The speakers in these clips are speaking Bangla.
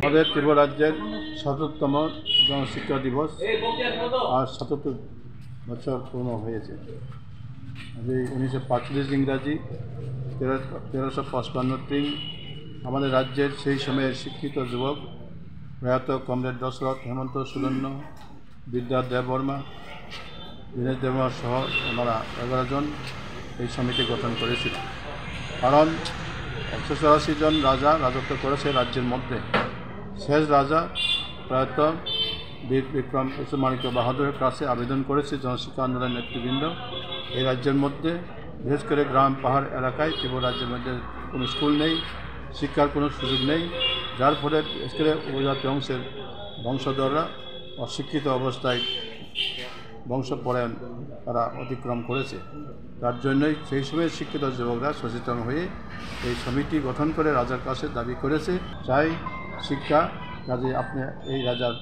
আমাদের ত্রিপুরা রাজ্যের ৭৭তম জনশিক্ষা দিবস আর ৭৭ বছর পূর্ণ হয়েছে। এই ১৯৪৫ ইংরাজি ১৩৫৫ আমাদের রাজ্যের সেই সময়ের শিক্ষিত যুবক প্রয়াত কমরেড দশরথ হেমন্ত সুরন্য, বিদ্যা দেববর্মা, দীনেশ দেববর্মা সহ ওনারা ১১ জন এই সমিতি গঠন করেছিল। কারণ ১৮৪ জন রাজা রাজত্ব করেছে রাজ্যের মধ্যে। শেষ রাজা প্রয়াত বীর বিক্রম মাণিক্য বাহাদুরের কাছে আবেদন করেছে জনশিক্ষা আন্দোলনের নেতৃবৃন্দ, এই রাজ্যের মধ্যে বিশেষ করে গ্রাম পাহাড় এলাকায় ত্রিপুরা রাজ্যের মধ্যে কোনো স্কুল নেই, শিক্ষার কোনো সুযোগ নেই, যার ফলে বিশেষ করে উপজাতি অংশের বংশধররা অশিক্ষিত অবস্থায় বংশপরায়ণ তারা অতিক্রম করেছে। তার জন্যই সেই সময় শিক্ষিত যুবকরা সচেতন হয়ে এই সমিতি গঠন করে রাজার কাছে দাবি করেছে, চাই শিক্ষা, কাজে আপনি এই রাজার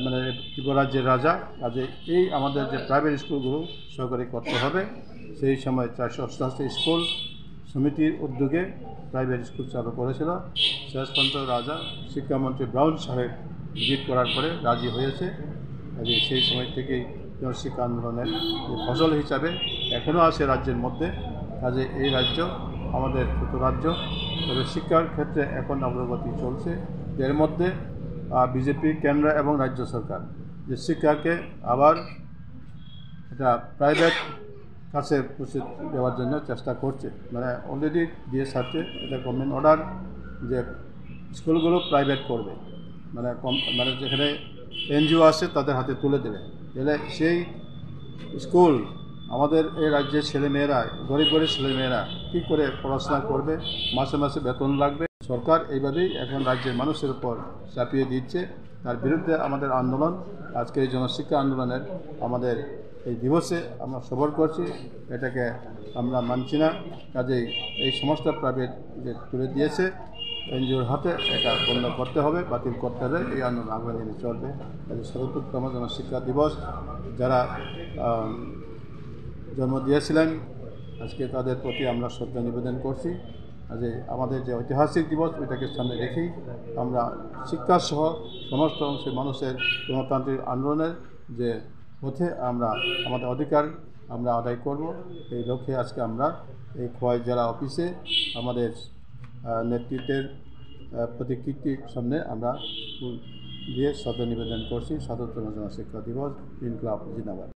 মানে ত্রিপুরা রাজ্যের রাজা, কাজে এই আমাদের যে প্রাইভেট স্কুলগুলো সরকারি করতে হবে। সেই সময় ৪৮৮ স্কুল সমিতির উদ্যোগে প্রাইভেট স্কুল চালু করেছিল। শেষ পর্যন্ত রাজা শিক্ষামন্ত্রী ব্রাউন সাহেব ভিজিট করার পরে রাজি হয়েছে। কাজে সেই সময় থেকেই জনশিক্ষা আন্দোলনের যে ফসল হিসাবে এখনও আছে রাজ্যের মধ্যে। কাজে এই রাজ্য আমাদের ছোট রাজ্য, তবে শিক্ষার ক্ষেত্রে এখন অগ্রগতি চলছে। এর মধ্যে বিজেপি কেন্দ্র এবং রাজ্য সরকার যে শিক্ষাকে আবার এটা প্রাইভেট কাছে পৌঁছে দেওয়ার জন্য চেষ্টা করছে, মানে অলরেডি দিয়ে সাথে এটা গভর্নমেন্ট অর্ডার যে স্কুলগুলো প্রাইভেট করবে, মানে যেখানে এনজিও আছে তাদের হাতে তুলে দেবে। তাহলে সেই স্কুল আমাদের এই রাজ্যের ছেলেমেয়েরা, গরিব গরিব ছেলেমেয়েরা কী করে পড়াশোনা করবে, মাসে মাসে বেতন লাগবে। সরকার এইভাবেই এখন রাজ্যের মানুষের উপর চাপিয়ে দিচ্ছে। তার বিরুদ্ধে আমাদের আন্দোলন, আজকে এই জনশিক্ষা আন্দোলনের আমাদের এই দিবসে আমরা সফল করছি, এটাকে আমরা মানছি না। কাজেই এই সমস্ত প্রাইভেট যে তুলে দিয়েছে এনজিওর হাতে, এটা বন্ধ করতে হবে, বাতিল করতে হবে। এই আন্দোলন আগামী দিনে চলবে। কাজে ৭৭তম জনশিক্ষা দিবস যারা জন্ম দিয়েছিলেন, আজকে তাদের প্রতি আমরা শ্রদ্ধা নিবেদন করছি। কাজে আমাদের যে ঐতিহাসিক দিবস, ওইটাকে সামনে রেখেই আমরা শিক্ষাসহ সমস্ত অংশের মানুষের গণতান্ত্রিক আন্দোলনের যে পথে আমরা আমাদের অধিকার আমরা আদায় করব, এই লক্ষ্যে আজকে আমরা এই খোয়াই জেলা অফিসে আমাদের নেতৃত্বের প্রতিকৃতির সামনে আমরা দিয়ে শ্রদ্ধা নিবেদন করছি। ৭৭তম জনশিক্ষা দিবস। ইনকলাব জিন্দাবাদ।